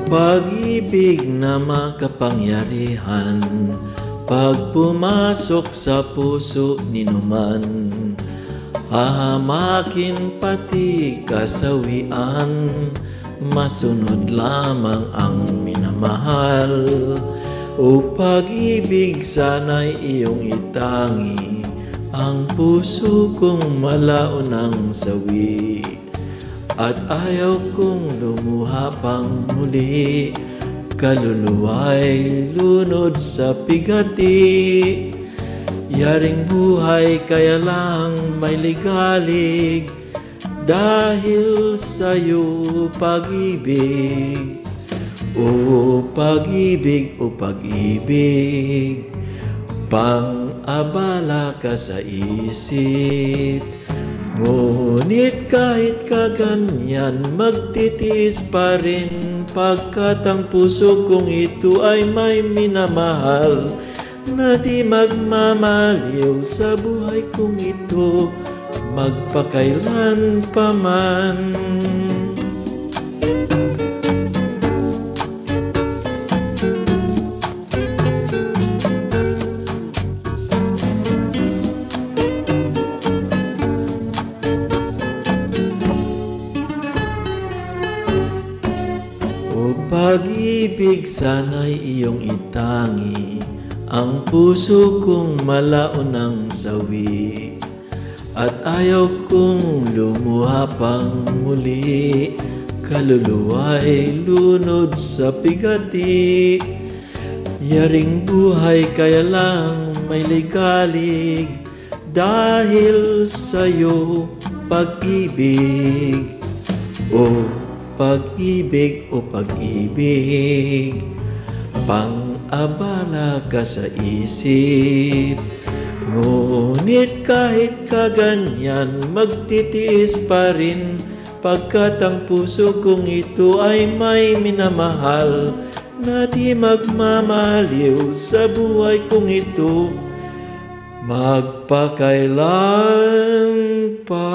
Pag-ibig na makapangyarihan, pag pumasok sa puso ninuman, hahamakin pati kasawian, masunod lamang ang minamahal. O pag-ibig, sana'y iyong itangi, ang puso kong malaon ng sawi, at ayaw kong lumuha pang muli, kaluluwa'y lunod sa pigati. Yaring buhay kaya lang may ligalig, dahil sa'yo pag-ibig. O pag-ibig, o pag-ibig, pang-abala ka sa isip. Ngunit kahit kaganyan, magtitiis pa rin, pagkat ang puso kong ito ay may minamahal, na di magmamaliw sa buhay kong ito, magpakailan pa man. O pag-ibig, sana'y iyong itangi, ang puso kong malaon ng sawi, at ayaw kong lumuha pang muli, kaluluwa'y lunod sa pigati. Yaring buhay kaya lang may ligalig, dahil sa'yo pag-ibig. O pag-ibig, o pag-ibig, pang-abala ka sa isip. Ngunit kahit kaganyan, magtitiis pa rin, pagkat ang puso kong ito ay may minamahal, na di magmamaliw sa buhay kong ito, magpakailan pa.